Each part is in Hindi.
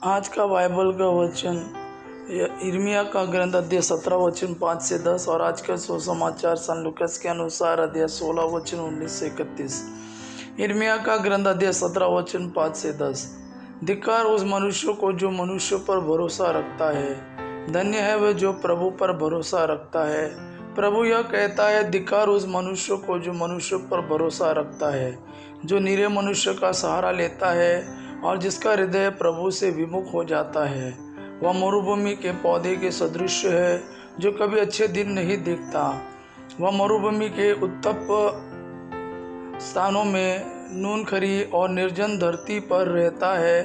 आज का बाइबल का वचन यिर्मयाह का ग्रंथ अध्याय 17 वचन 5 से 10 और आज का सुसमाचार सन लूकास के अनुसार अध्याय 16 वचन 19 से 31। यिर्मयाह का ग्रंथ अध्याय 17 वचन 5 से 10। धिक्कार उस मनुष्य को जो मनुष्य पर भरोसा रखता है, धन्य है वह जो प्रभु पर भरोसा रखता है। प्रभु यह कहता है, धिक्कार उस मनुष्य को जो मनुष्य पर भरोसा रखता है, जो निरे मनुष्य का सहारा लेता है और जिसका हृदय प्रभु से विमुख हो जाता है। वह मरुभूमि के पौधे के सदृश है जो कभी अच्छे दिन नहीं देखता। वह मरुभूमि के उत्तप स्थानों में नूनखरी और निर्जन धरती पर रहता है।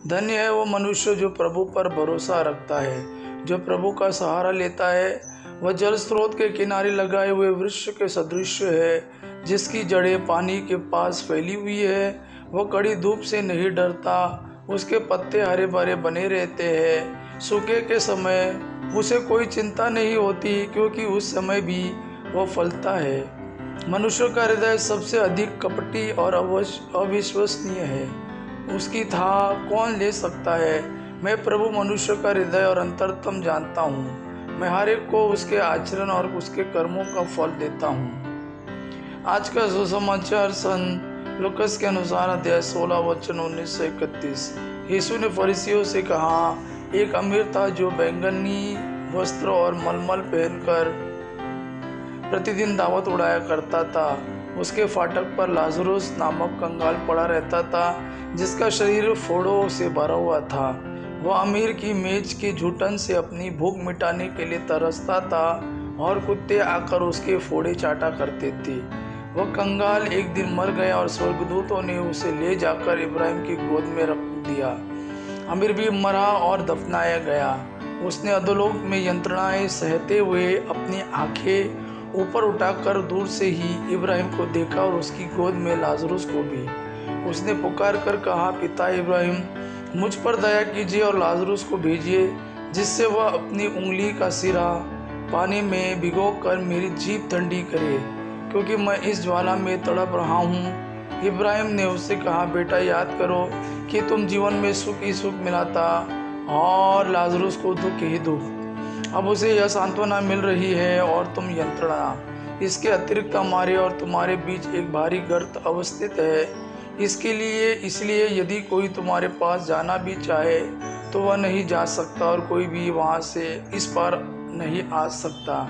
धन्य है वो मनुष्य जो प्रभु पर भरोसा रखता है, जो प्रभु का सहारा लेता है। वह जल स्रोत के किनारे लगाए हुए वृक्ष के सदृश है, जिसकी जड़ें पानी के पास फैली हुई है। वह कड़ी धूप से नहीं डरता, उसके पत्ते हरे भरे बने रहते हैं। सूखे के समय उसे कोई चिंता नहीं होती, क्योंकि उस समय भी वह फलता है। मनुष्य का हृदय सबसे अधिक कपटी और अविश्वसनीय है, उसकी था कौन ले सकता है। मैं प्रभु मनुष्य का हृदय और अंतरतम जानता हूँ। मैं हर एक को उसके आचरण और उसके कर्मों का फल देता हूँ। आज का सुसमाचार सन लूकास के अनुसार अध्याय 16 वचन 19 से 31। यीशु ने फरीसियों से कहा, एक अमीर था जो बैंगनी वस्त्र और मलमल पहनकर प्रतिदिन दावत उड़ाया करता था। उसके फाटक पर लाजरुस नामक कंगाल पड़ा रहता था, जिसका शरीर फोड़ों से भरा हुआ था। वह अमीर की मेज की घुटन से अपनी भूख मिटाने के लिए तरसता था और कुत्ते आकर उसके फोड़े चाटा करते थे। वह कंगाल एक दिन मर गया और स्वर्गदूतों ने उसे ले जाकर इब्राहिम की गोद में रख दिया। अमीर भी मरा और दफनाया गया। उसने अधोलोक में यंत्रणाएं सहते हुए अपनी आंखें ऊपर उठाकर दूर से ही इब्राहिम को देखा और उसकी गोद में लाजरुस को भी। उसने पुकार कर कहा, पिता इब्राहिम, मुझ पर दया कीजिए और लाजरुस को भेजिए, जिससे वह अपनी उंगली का सिरा पानी में भिगोकर मेरी जीभ ठंडी करे, क्योंकि मैं इस ज्वाला में तड़प रहा हूँ। इब्राहिम ने उससे कहा, बेटा याद करो कि तुम जीवन में सुख ही सुख मिलाता और लाजरुस को दुख ही दुख। अब उसे यह सांत्वना मिल रही है और तुम यंत्रणा। इसके अतिरिक्त हमारे और तुम्हारे बीच एक भारी गर्त अवस्थित है। इसलिए यदि कोई तुम्हारे पास जाना भी चाहे तो वह नहीं जा सकता और कोई भी वहाँ से इस पार नहीं आ सकता।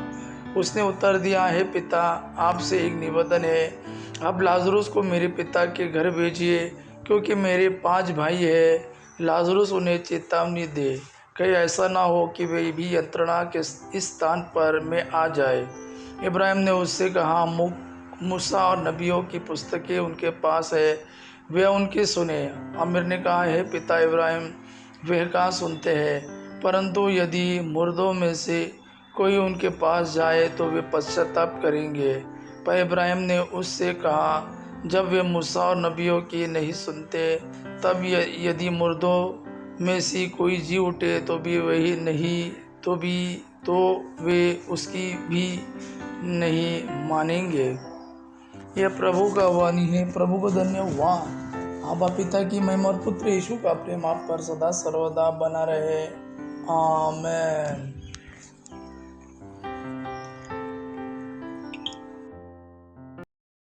उसने उत्तर दिया, हे पिता, आपसे एक निवेदन है, आप लाजरुस को मेरे पिता के घर भेजिए, क्योंकि मेरे 5 भाई हैं। लाजरुस उन्हें चेतावनी दे, कहीं ऐसा ना हो कि वे भी यंत्रणा के इस स्थान पर में आ जाए। इब्राहिम ने उससे कहा, मूसा और नबियों की पुस्तकें उनके पास है, वे उनकी सुने। अमीर ने कहा, हे पिता इब्राहिम, वे कहाँ सुनते हैं, परंतु यदि मुर्दों में से कोई उनके पास जाए तो वे पश्चाताप करेंगे। पर इब्राहिम ने उससे कहा, जब वे मूसा और नबियों की नहीं सुनते, तब यदि मुर्दों में से कोई जी उठे तो भी वही नहीं तो वे उसकी भी नहीं मानेंगे। यह प्रभु का वाणी है। प्रभु को धन्यवाद। आबा पिता की महिमा और पुत्र यीशु का प्रेम आप पर सदा सर्वदा बना रहे। आमीन।